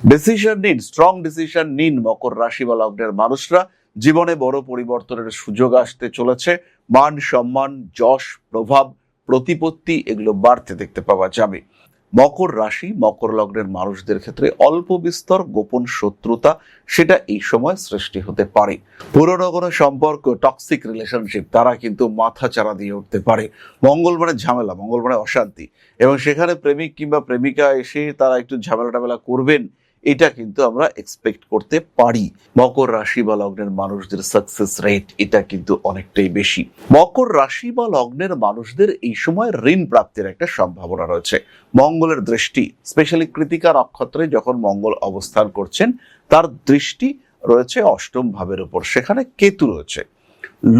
Decision নিন, strong decision নিন মকর রাশি বা লগ্নের মানুষরা। জীবনে বড় পরিবর্তনের সুযোগ আসতে চলেছে। মান সম্মান, যশ, প্রভাব, প্রতিপত্তি এগুলো বাড়তে দেখতে পাওয়া যাবে। মকর রাশি মকর লগ্নের মানুষদের ক্ষেত্রে অল্প বিস্তর গোপন শত্রুতা সেটা এই সময় সৃষ্টি হতে পারে। পুরনো কোনো সম্পর্ক, টক্সিক রিলেশনশিপ তারা কিন্তু মাথা চাড়া দিয়ে উঠতে পারে। মঙ্গল মানে ঝামেলা, মঙ্গল মানে অশান্তি, এবং সেখানে প্রেমিক কিংবা প্রেমিকা এসে তারা একটু ঝামেলা টামেলা করবেন, এটা কিন্তু আমরা এক্সপেক্ট করতে পারি। মকর রাশি বা লগ্নের মানুষদের সাকসেস রেট এটা কিন্তু অনেকটাই বেশি। মকর রাশি বা লগ্নের মানুষদের এই সময় ঋণ প্রাপ্তির একটা সম্ভাবনা রয়েছে। মঙ্গলের দৃষ্টি, স্পেশালি কৃতিকা নক্ষত্রে যখন মঙ্গল অবস্থান করছেন, তার দৃষ্টি রয়েছে অষ্টম ভাবের উপর, সেখানে কেতু রয়েছে।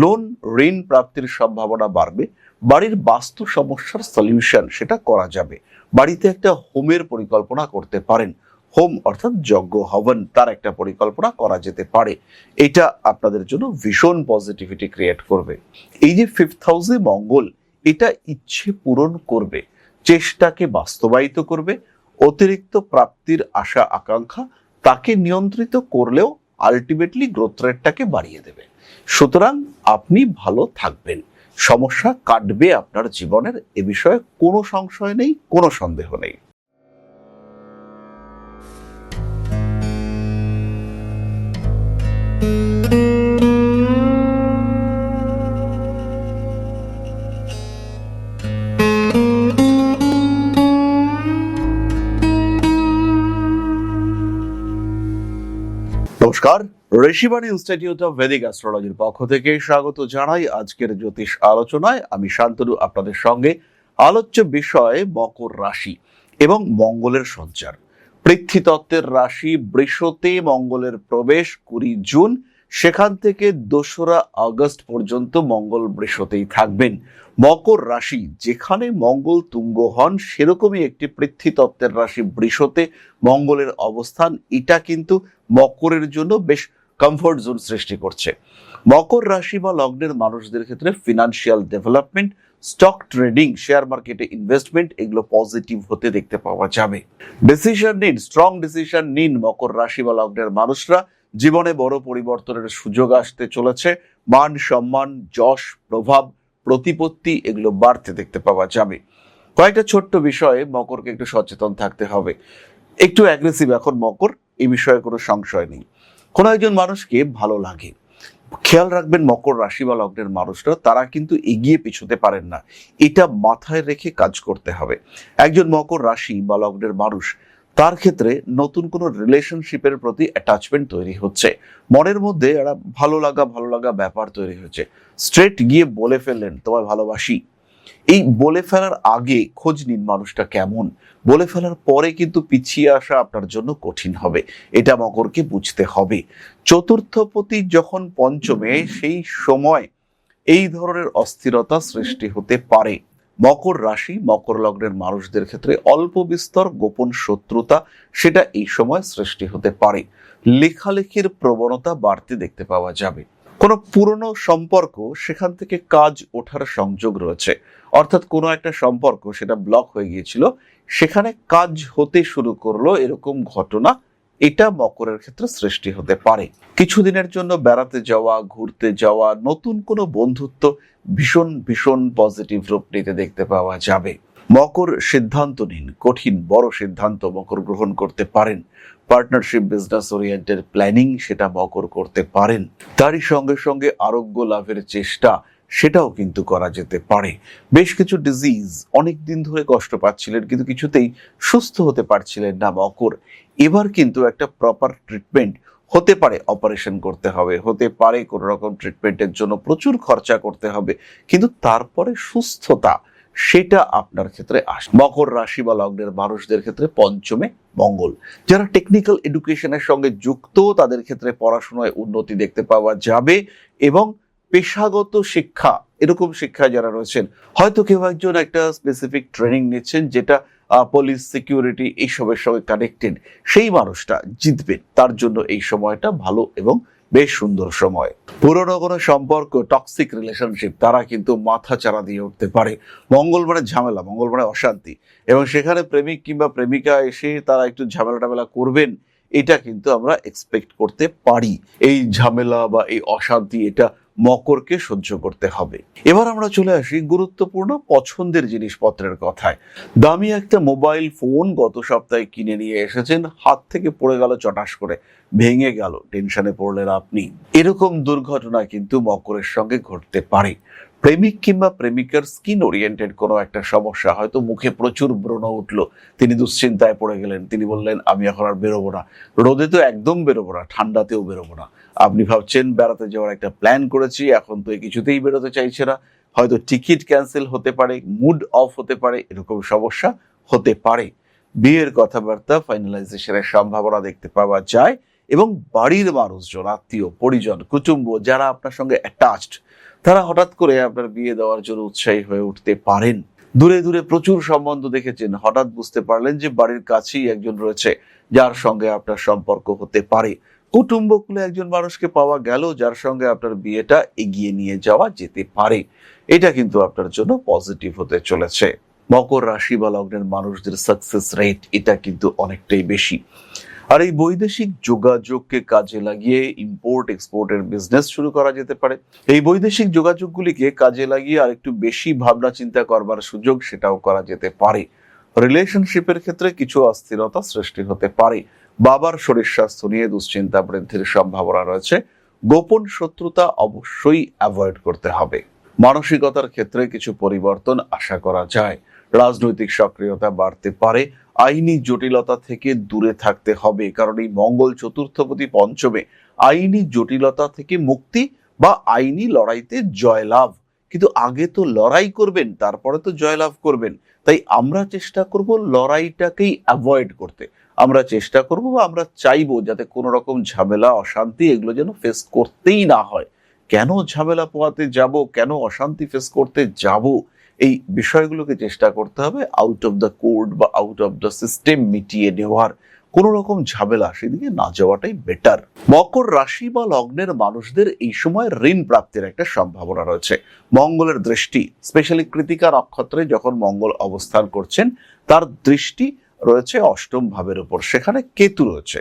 লোন, ঋণ প্রাপ্তির সম্ভাবনা বাড়বে। বাড়ির বাস্তু সমস্যার সলিউশন সেটা করা যাবে। বাড়িতে একটা হোমের পরিকল্পনা করতে পারেন। হোম অর্থাৎ যজ্ঞ হবন, তার একটা পরিকল্পনা করা যেতে পারে। এটা আপনাদের জন্য ভীষণ পজিটিভিটি ক্রিয়েট করবে। এই যে ফিফথ হাউসে মঙ্গল, এটা ইচ্ছে পূরণ করবে, চেষ্টাকে বাস্তবায়িত করবে। অতিরিক্ত প্রাপ্তির আশা আকাঙ্ক্ষা তাকে নিয়ন্ত্রিত করলেও আলটিমেটলি গ্রোথ রেটটাকে বাড়িয়ে দেবে। সুতরাং আপনি ভালো থাকবেন, সমস্যা কাটবে আপনার জীবনের, এ বিষয়ে কোনো সংশয় নেই, কোনো সন্দেহ নেই। নমস্কার, ঋষিবাণী ইনস্টিটিউট অফ ভেদিক অ্যাস্ট্রোলজির পক্ষ থেকে স্বাগত জানাই আজকের জ্যোতিষ আলোচনায়। আমি শান্তনু আপনাদের সঙ্গে। আলোচ্য বিষয় মকর রাশি এবং মঙ্গলের সঞ্চার। পৃথ্বীতত্ত্বের রাশি বৃষতে মঙ্গলের প্রবেশ 20 জুন, সেখান থেকে 2রা আগস্ট পর্যন্ত মঙ্গল বৃষতেই থাকবেন। মকর রাশি যেখানে মঙ্গল তুঙ্গ হন, সেরকমই একটি পৃথ্বীতত্ত্বের রাশি বৃষতে মঙ্গলের অবস্থান, এটা কিন্তু মকরের জন্য বেশ কমফোর্ট জোন সৃষ্টি করছে। মকর রাশি বা লগ্নের মানুষদের ক্ষেত্রে financial development, stock trading, share মার্কেটে ইনভেস্টমেন্ট এগুলো পজিটিভ হতে দেখতে পাওয়া যাবে। ডিসিশন নিন, স্ট্রং ডিসিশন নিন মকর রাশি বা লগ্নের মানুষরা। জীবনে বড় পরিবর্তনের সুযোগ আসতে চলেছে। মান সম্মান, যশ, প্রভাব, প্রতিপত্তি এগুলো বাড়তে দেখতে পাওয়া যাবে। কয়েকটা ছোট্ট বিষয়ে মকরকে একটু সচেতন থাকতে হবে। একটু অ্যাগ্রেসিভ এখন মকর, এই বিষয়ে কোনো সংশয় নেই। কোনো একজন মানুষকে ভালো লাগে, খেয়াল রাখবেন মকর রাশি বা লগ্নের মানুষরা তারা কিন্তু এগিয়ে পিছুতে পারেন না, এটা মাথায় রেখে কাজ করতে হবে। একজন মকর রাশি বা লগ্নের মানুষ, তার ক্ষেত্রে নতুন কোনো রিলেশনশিপের প্রতি অ্যাটাচমেন্ট তৈরি হচ্ছে, মনের মধ্যে একটা ভালো লাগা ব্যাপার তৈরি হচ্ছে। স্ট্রেট গিয়ে বলে ফেললেন তোমায় ভালোবাসি। এই বলে ফেলার আগে খোঁজ নিন মানুষটা কেমন। বলে ফেলার পরে কিন্তু পিছিয়ে আসা আপনার জন্য কঠিন হবে, এটা মকরকে বুঝতে হবে। চতুর্থপতি যখন পঞ্চমে, সেই সময় এই ধরনের অস্থিরতা সৃষ্টি হতে পারে। মকর রাশি মকর লগ্নের মানুষদের ক্ষেত্রে অল্প বিস্তর গোপন শত্রুতা সেটা এই সময় সৃষ্টি হতে পারে। লেখালেখির প্রবণতা বাড়তে দেখতে পাওয়া যাবে। কোনো পুরনো সম্পর্ক, সেখান থেকে কাজ ওঠার সংযোগ রয়েছে, অর্থাৎ কোনো একটা সম্পর্ক সেটা ব্লক হয়ে গিয়েছিল, সেখানে কাজ হতে শুরু করলো, এরকম ঘটনা এটা মকরের ক্ষেত্রে সৃষ্টি হতে পারে। কিছুদিনের জন্য বেড়াতে যাওয়া, ঘুরতে যাওয়া, নতুন কোনো বন্ধুত্ব ভীষণ ভীষণ পজিটিভ রূপ নিতে দেখতে পাওয়া যাবে। মকর সিদ্ধান্ত নিন, কঠিন বড় সিদ্ধান্ত মকর গ্রহণ করতে পারেন। পার্টনারশিপ, বিজনেস ওরিয়েন্টেড প্ল্যানিং সেটা মকর করতে পারেন। তারই সঙ্গে সঙ্গে আরোগ্য লাভের চেষ্টা সেটাও কিন্তু করা যেতে পারে। বেশ কিছু ডিজিজ অনেক দিন ধরে কষ্ট পাচ্ছিলেন কিন্তু কিছুতেই সুস্থ হতে পারছিলেন না মকর, এবার কিন্তু একটা প্রপার ট্রিটমেন্ট হতে পারে, অপারেশন করতে হবে, হতে পারে কোনো রকম ট্রিটমেন্টের জন্য প্রচুর খরচা করতে হবে, কিন্তু তারপরে সুস্থতা সেটা আপনার ক্ষেত্রে আসে। মকর রাশি বা লগ্নের মানুষদের ক্ষেত্রে পঞ্চমে মঙ্গল, যারা টেকনিক্যাল এডুকেশনের সঙ্গে যুক্ত তাদের ক্ষেত্রে পড়াশোনায় উন্নতি দেখতে পাওয়া যাবে। এবং পেশাগত শিক্ষা, এরকম শিক্ষায় যারা রয়েছেন, হয়তো কেউ একজন একটা স্পেসিফিক ট্রেনিং নিচ্ছেন যেটা পুলিশ, সিকিউরিটি এইসবের সঙ্গে কানেক্টেড, সেই মানুষটা জিতবেন। তার জন্য এই সময়টা ভালো এবং বেশ সুন্দর সময়। পুরনো কোনো সম্পর্ক, টক্সিক রিলেশনশিপ তারা কিন্তু মাথা চাড়া দিয়ে উঠতে পারে। মঙ্গল মানে ঝামেলা, মঙ্গল মানে অশান্তি, এবং সেখানে প্রেমিক কিংবা প্রেমিকা এসে তারা একটু ঝামেলা টামেলা করবেন, এটা কিন্তু আমরা এক্সপেক্ট করতে পারি। এই ঝামেলা বা এই অশান্তি এটা মকরকে সহ্য করতে হবে। এবার আমরা চলে আসি গুরুত্বপূর্ণ পছন্দের জিনিসপত্রের কথায়। দামি একটা মোবাইল ফোন গত সপ্তাহে কিনে নিয়ে এসেছেন, হাত থেকে পড়ে গেল চটাস করে, ভেঙে গেল, টেনশনে পড়লেন আপনি। এরকম দুর্ঘটনা কিন্তু মকরের সঙ্গে ঘটতে পারে। প্রেমিক কিংবা প্রেমিকার স্কিন ওরিয়েন্টেড কোনো একটা সমস্যা, হয়তো মুখে প্রচুর ব্রণ উঠলো, তিনি দুশ্চিন্তায় পড়ে গেলেন, তিনি বললেন আমি এখন আর বেরোবো না, রোদে তো একদম বেরোবো না, ঠান্ডাতেও বেরোবো না। আপনি ভাবছেন বেড়াতে যাওয়ার একটা প্ল্যান করেছি, এখন তো কিছুতেই বেরোতে চাইছে না, হয়তো টিকিট ক্যান্সেল হতে পারে, মুড অফ হতে পারে, এরকম সমস্যা হতে পারে। বিয়ের কথাবার্তা ফাইনালাইজেশনের সম্ভাবনা দেখতে পাওয়া যায় এবং বাড়ির মানুষজন, আত্মীয় পরিজন, কুটুম্ব যারা আপনার সঙ্গে অ্যাটাচড, তারা হঠাৎ করে আপনার বিয়ে দেওয়ার জন্য উৎসাহী হয়ে উঠতে পারেন। দূরে দূরে প্রচুর সম্বন্ধ দেখেছেন, হঠাৎ বুঝতে পারলেন যে বাড়ির কাছেই একজন রয়েছে যার সঙ্গে আপনার সম্পর্ক হতে পারে। কুটুম্বকুলে একজন মানুষকে পাওয়া গেল যার সঙ্গে আপনার বিয়েটা এগিয়ে নিয়ে যাওয়া যেতে পারে। এটা কিন্তু আপনার জন্য পজিটিভ হতে চলেছে। মকর রাশি বা লগ্নের মানুষদের সাকসেস রেট এটা কিন্তু অনেকটাই বেশি। আর এই বৈদেশিক যোগাযোগকে কাজে লাগিয়ে ইম্পোর্ট এক্সপোর্টের বিজনেস শুরু করা যেতে পারে। এই বৈদেশিক যোগাযোগগুলিকে কাজে লাগিয়ে আর একটু বেশি ভাবনা চিন্তা করবার সুযোগ সেটাও করা যেতে পারে। রিলেশনশিপের ক্ষেত্রে কিছু অস্থিরতা সৃষ্টি হতে পারে। বাবার শরীর স্বাস্থ্য নিয়ে দুশ্চিন্তা বৃদ্ধির সম্ভাবনা রয়েছে। গোপন শত্রুতা অবশ্যই অ্যাভয়েড করতে হবে। মানসিকতার ক্ষেত্রে কিছু পরিবর্তন আশা করা যায়। রাজনৈতিক সক্রিয়তা বাড়তে পারে। আইনি জটিলতা থেকে দূরে থাকতে হবে, কারণ এই মঙ্গল চতুর্থপতি পঞ্চমে। আইনি জটিলতা থেকে মুক্তি বা আইনি লড়াইতে জয়লাভ, কিন্তু আগে তো লড়াই করবেন, তারপরে তো জয়লাভ করবেন। তাই আমরা চেষ্টা করব লড়াইটাকেই অ্যাভয়েড করতে। আমরা চেষ্টা করব বা আমরা চাইবো যাতে কোনো রকম ঝামেলা অশান্তি এগুলো যেন ফেস করতেই না হয়। কেন ঝামেলা পোয়াতে যাব, কেন অশান্তি ফেস করতে যাব, এই বিষয়গুলোকে চেষ্টা করতে হবে আউট অফ দ্য কোর্ট বা আউট অফ দ্য সিস্টেম মিটিয়ে নেওয়ার। কোন রকম ঝামেলা সেদিকে না যাওয়াটাই বেটার। মকর রাশি বা লগ্নের মানুষদের এই সময় ঋণ প্রাপ্তির একটা সম্ভাবনা রয়েছে। মঙ্গলের দৃষ্টি, স্পেশালি কৃতিকা নক্ষত্রে যখন মঙ্গল অবস্থান করছেন, তার দৃষ্টি রয়েছে অষ্টম ভাবের উপর, সেখানে কেতু রয়েছে।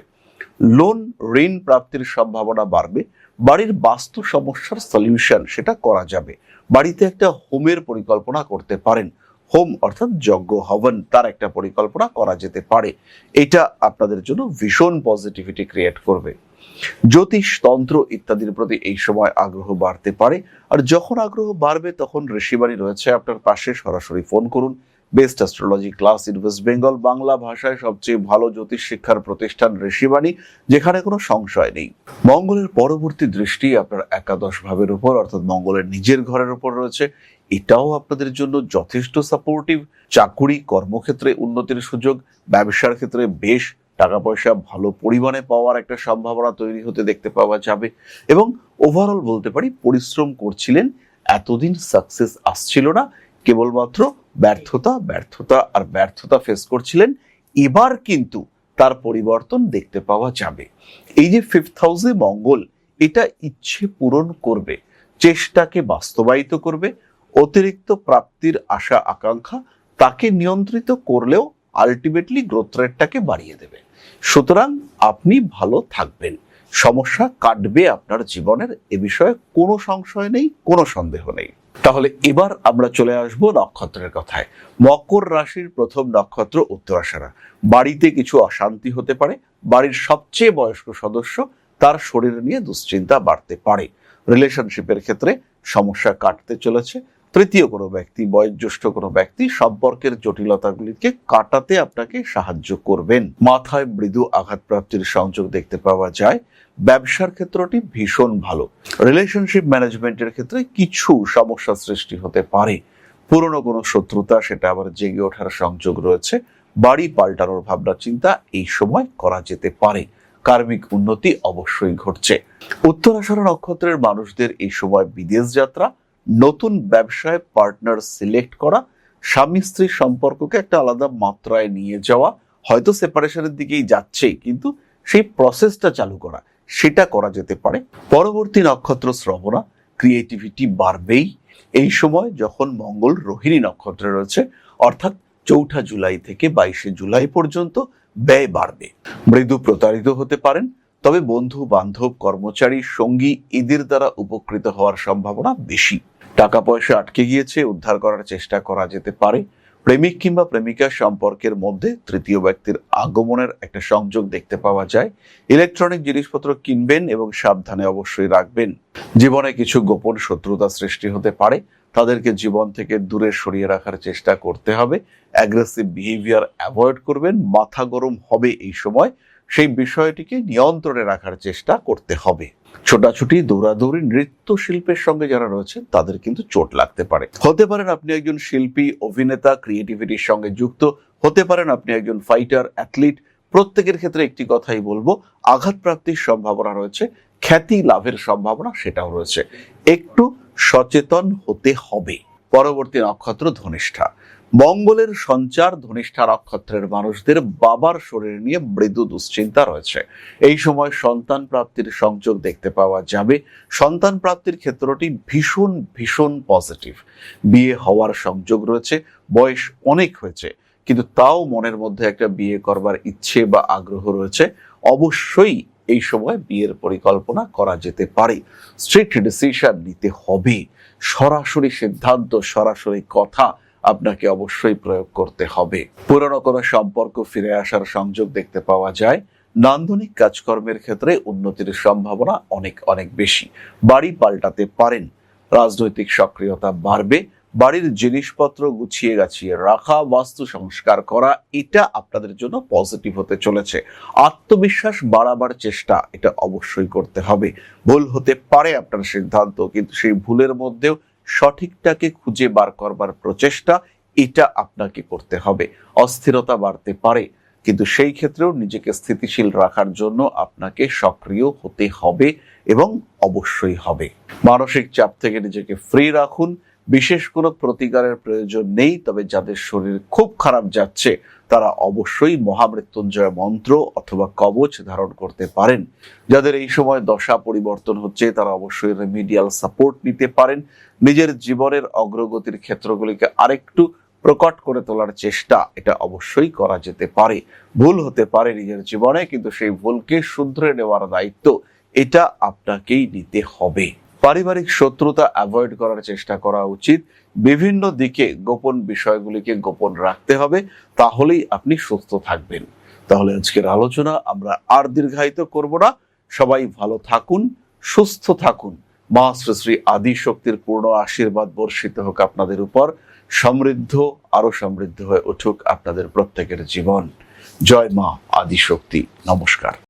লোন ঋণ প্রাপ্তির সম্ভাবনা বাড়বে। বাড়ির বাস্তু সমস্যার সলিউশন সেটা করা যাবে। বাড়িতে একটা হোমের পরিকল্পনা করতে পারেন। হোম অর্থাৎ যজ্ঞ হবন, তার একটা পরিকল্পনা করা যেতে পারে। এটা আপনাদের জন্য ভীষণ পজিটিভিটি ক্রিয়েট করবে। জ্যোতিষ তন্ত্র ইত্যাদির প্রতি এই সময় আগ্রহ বাড়তে পারে। আর যখন আগ্রহ বাড়বে তখন ঋষিবাণী রয়েছে আপনার পাশে, সরাসরি ফোন করুন। Best astrology class in West Bengal, Bangla ভাষায় সবচেয়ে ভালো জ্যোতিষ শিক্ষার প্রতিষ্ঠান ঋষিবাণী, যেখানে কোনো সংশয় নেই। মঙ্গলের পরবর্তী দৃষ্টি আপনার একাদশ ভাবের উপর, অর্থাৎ মঙ্গলের নিজের ঘরের উপর রয়েছে। এটাও আপনাদের জন্য যথেষ্ট সাপোর্টিভ। চাকুরি কর্মক্ষেত্রে উন্নতির সুযোগ, ব্যবসার ক্ষেত্রে বেশ টাকা পয়সা ভালো পরিমাণে পাওয়ার একটা সম্ভাবনা তৈরি হতে দেখতে পাওয়া যাবে। এবং ওভারঅল বলতে পারি, পরিশ্রম করছিলেন, এতদিন সাকসেস আসছিল না, কেবলমাত্র ব্যর্থতা ব্যর্থতা আর ব্যর্থতা ফেস করছিলেন। এবার কিন্তু তার পরিবর্তন দেখতে পাওয়া যাবে। এই যে ফিফথ হাউসে মঙ্গল, এটা ইচ্ছে পূরণ করবে, চেষ্টাকে বাস্তবায়িত করবে। অতিরিক্ত প্রাপ্তির আশা আকাঙ্ক্ষা তাকে নিয়ন্ত্রিত করলেও আলটিমেটলি গ্রোথ রেটটাকে বাড়িয়ে দেবে। সুতরাং আপনি ভালো থাকবেন, সমস্যা কাটবে আপনার জীবনের, এ বিষয়ে কোনো সংশয় নেই, কোনো সন্দেহ নেই। তাহলে এবার আমরা চলে আসব নক্ষত্রের কথায়। মকর রাশির প্রথম নক্ষত্র উত্তরাষাঢ়া। বাড়িতে কিছু অশান্তি হতে পারে। বাড়ির সবচেয়ে বয়স্ক সদস্য, তার শরীর নিয়ে দুশ্চিন্তা বাড়তে পারে। রিলেশনশিপের ক্ষেত্রে সমস্যা কাটতে চলেছে। তৃতীয় কোনো ব্যক্তি, বয়োজ্যেষ্ঠ কোনো ব্যক্তি সম্পর্কের জটিলতাগুলিকে কাটাতে আপনাকে সাহায্য করবেন। মাথায় মৃদু আঘাতপ্রাপ্তির সংযোগ দেখতে পাওয়া যায়। ব্যবসার ক্ষেত্রটি ভীষণ ভালো। রিলেশনশিপ ম্যানেজমেন্টের ক্ষেত্রে কিছু সমস্যা সৃষ্টি হতে পারে। পুরনো কোনো শত্রুতা সেটা আবার জেগে ওঠার সংযোগ রয়েছে। বাড়ি পাল্টানোর ভাবনা চিন্তা এই সময় করা যেতে পারে। কার্মিক উন্নতি অবশ্যই ঘটছে। উত্তরাষাঢ়া নক্ষত্রের মানুষদের এই সময় বিদেশ যাত্রা, নতুন ব্যবসায় পার্টনার সিলেক্ট করা, স্বামী স্ত্রীর সম্পর্ককে একটা আলাদা মাত্রায় নিয়ে যাওয়া, হয়তো সেপারেশনের দিকেই যাচ্ছে কিন্তু সেই প্রসেসটা চালু করা, সেটা করা যেতে পারে। পরবর্তী নক্ষত্র শ্রবণা, ক্রিয়েটিভিটি বাড়বেই। এই সময় যখন মঙ্গল রোহিণী নক্ষত্রে রয়েছে, অর্থাৎ 4 জুলাই থেকে 22 জুলাই পর্যন্ত ব্যয় বাড়বে। মৃদু প্রতারিত হতে পারেন, তবে বন্ধু বান্ধব, কর্মচারী, সঙ্গী এদের দ্বারা উপকৃত হওয়ার সম্ভাবনা বেশি। টাকা পয়সা আটকে গিয়েছে, উদ্ধার করার চেষ্টা করা যেতে পারে। প্রেমিক কিংবা প্রেমিকা সম্পর্কের মধ্যে তৃতীয় ব্যক্তির আগমনের একটা সংযোগ দেখতে পাওয়া যায়। ইলেকট্রনিক জিনিসপত্র কিনবেন এবং সাবধানে অবশ্যই রাখবেন। জীবনে কিছু গোপন শত্রুতা সৃষ্টি হতে পারে, তাদেরকে জীবন থেকে দূরে সরিয়ে রাখার চেষ্টা করতে হবে। অ্যাগ্রেসিভ বিহেভিয়ার অ্যাভয়েড করবেন। মাথা গরম হবে এই সময়, সেই বিষয়টিকে নিয়ন্ত্রণে রাখার চেষ্টা করতে হবে। ছোটাছুটি, দৌড়াদৌড়ি, নৃত্য শিল্পের সঙ্গে যারা রয়েছেন তাদের কিন্তু চোট লাগতে পারে। হতে পারেন আপনি একজন শিল্পী, অভিনেতা, ক্রিয়েটিভিটির সঙ্গে যুক্ত, হতে পারেন আপনি একজন ফাইটার, অ্যাথলিট। প্রত্যেকের ক্ষেত্রে একটি কথাই বলবো, আঘাতপ্রাপ্তির সম্ভাবনা রয়েছে, খ্যাতি লাভের সম্ভাবনা সেটাও রয়েছে। একটু সচেতন হতে হবে। পরবর্তী নক্ষত্র ধনিষ্ঠা। মঙ্গলের সঞ্চার ধনিষ্ঠা নক্ষত্রের মানুষদের বাবার শরীর নিয়ে মৃদু দুশ্চিন্তা রয়েছে। এই সময় সন্তান প্রাপ্তির সংযোগ দেখতে পাওয়া যাবে। সন্তান প্রাপ্তির ক্ষেত্রটি ভীষণ ভীষণ পজিটিভ। বিয়ে হওয়ার সংযোগ রয়েছে, বয়স অনেক হয়েছে কিন্তু তাও মনের মধ্যে একটা বিয়ে করবার ইচ্ছে বা আগ্রহ রয়েছে। অবশ্যই এই সময় বিয়ের পরিকল্পনা করা যেতে পারে। স্ট্রিক্ট ডিসিশন নিতে হবে। সরাসরি সিদ্ধান্ত, সরাসরি কথা আপনাকে অবশ্যই প্রয়োগ করতে হবে। পুরনো কোনো সম্পর্ক ফিরে আসার সংযোগ দেখতে পাওয়া যায়। নান্দনিক কাজকর্মের ক্ষেত্রে উন্নতির সম্ভাবনা অনেক অনেক বেশি। বাড়ি পাল্টাতে পারেন। রাজনৈতিক সক্রিয়তা বাড়বে। বাড়ির জিনিসপত্র গুছিয়ে গাছিয়ে রাখা, বাস্তু সংস্কার করা, এটা আপনাদের জন্য পজিটিভ হতে চলেছে। আত্মবিশ্বাস বাড়াবার চেষ্টা এটা অবশ্যই করতে হবে। ভুল হতে পারে আপনার সিদ্ধান্ত, কিন্তু সেই ভুলের মধ্যেও সঠিকটাকে খুঁজে বার করবার প্রচেষ্টা এটা আপনাকে করতে হবে। অস্থিরতা বাড়তে পারে, কিন্তু সেই ক্ষেত্রেও নিজেকে স্থিতিশীল রাখার জন্য আপনাকে সক্রিয় হতে হবে এবং অবশ্যই হবে। মানসিক চাপ থেকে নিজেকে ফ্রি রাখুন। বিশেষ কোনো প্রতিকারের প্রয়োজন নেই, তবে যাদের শরীর খুব খারাপ যাচ্ছে তারা অবশ্যই মহামৃত্যুঞ্জয় মন্ত্র অথবা কবচ ধারণ করতে পারেন। যাদের এই সময় দশা পরিবর্তন হচ্ছে তারা অবশ্যই রেমিডিয়াল সাপোর্ট নিতে পারেন। নিজের জীবনের অগ্রগতির ক্ষেত্রগুলিকে আরেকটু প্রকট করে তোলার চেষ্টা এটা অবশ্যই করা যেতে পারে। ভুল হতে পারে নিজের জীবনে, কিন্তু সেই ভুলকে শুধরে নেওয়ার দায়িত্ব এটা আপনাকেই নিতে হবে। পারিবারিক শত্রুতা অ্যাভয়েড করার চেষ্টা করা উচিত। বিভিন্ন দিকে গোপন বিষয়গুলিকে গোপন রাখতে হবে, তাহলেই আপনি সুস্থ থাকবেন। তাহলে আজকের আলোচনা আমরা আর দীর্ঘায়িত করব না। সবাই ভালো থাকুন, সুস্থ থাকুন। মা শ্রী শ্রী আদি শক্তির পূর্ণ আশীর্বাদ বর্ষিত হোক আপনাদের উপর। সমৃদ্ধ, আরো সমৃদ্ধ হয়ে উঠুক আপনাদের প্রত্যেকের জীবন। জয় মা আদি শক্তি। নমস্কার।